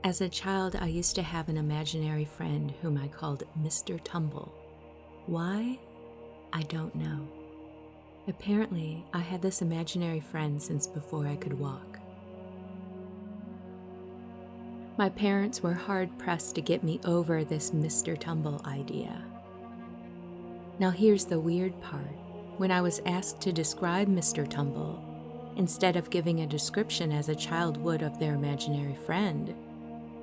As a child, I used to have an imaginary friend whom I called Mr. Tumble. Why? I don't know. Apparently, I had this imaginary friend since before I could walk. My parents were hard-pressed to get me over this Mr. Tumble idea. Now here's the weird part. When I was asked to describe Mr. Tumble, instead of giving a description as a child would of their imaginary friend,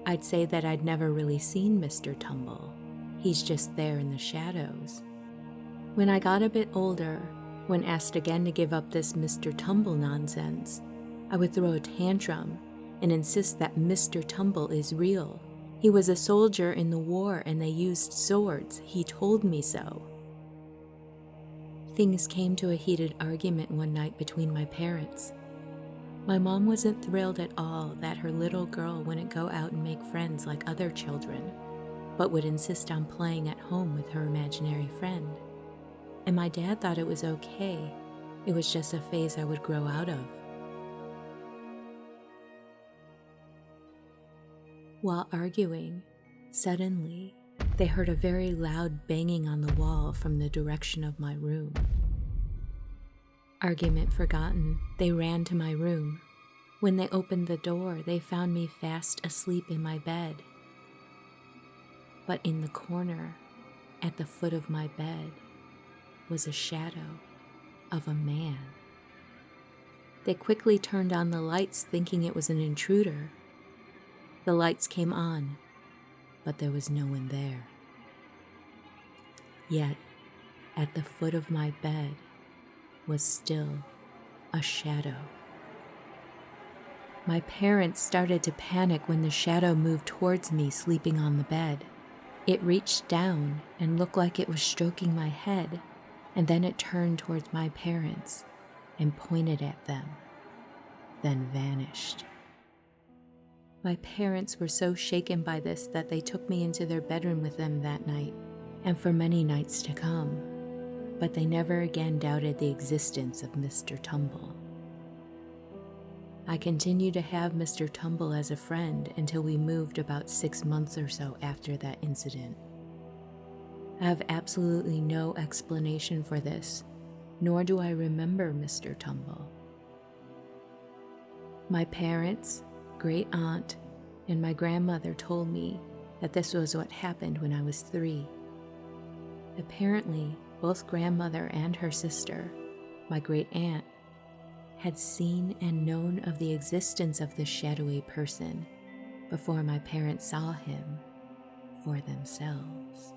I'd say that I'd never really seen Mr. Tumble. He's just there in the shadows. When I got a bit older, when asked again to give up this Mr. Tumble nonsense, I would throw a tantrum and insist that Mr. Tumble is real. He was a soldier in the war and they used swords. He told me so. Things came to a heated argument one night between my parents. My mom wasn't thrilled at all that her little girl wouldn't go out and make friends like other children, but would insist on playing at home with her imaginary friend. And my dad thought it was okay. It was just a phase I would grow out of. While arguing, suddenly, they heard a very loud banging on the wall from the direction of my room. Argument forgotten, they ran to my room. When they opened the door, they found me fast asleep in my bed. But in the corner, at the foot of my bed, was a shadow of a man. They quickly turned on the lights, thinking it was an intruder. The lights came on, but there was no one there. Yet, at the foot of my bed was still a shadow. My parents started to panic when the shadow moved towards me sleeping on the bed. It reached down and looked like it was stroking my head, and then it turned towards my parents and pointed at them, then vanished. My parents were so shaken by this that they took me into their bedroom with them that night and for many nights to come, but they never again doubted the existence of Mr. Tumble. I continued to have Mr. Tumble as a friend until we moved about 6 months or so after that incident. I have absolutely no explanation for this, nor do I remember Mr. Tumble. My parents, great aunt, and my grandmother told me that this was what happened when I was 3. Apparently, both grandmother and her sister, my great aunt, had seen and known of the existence of this shadowy person before my parents saw him for themselves.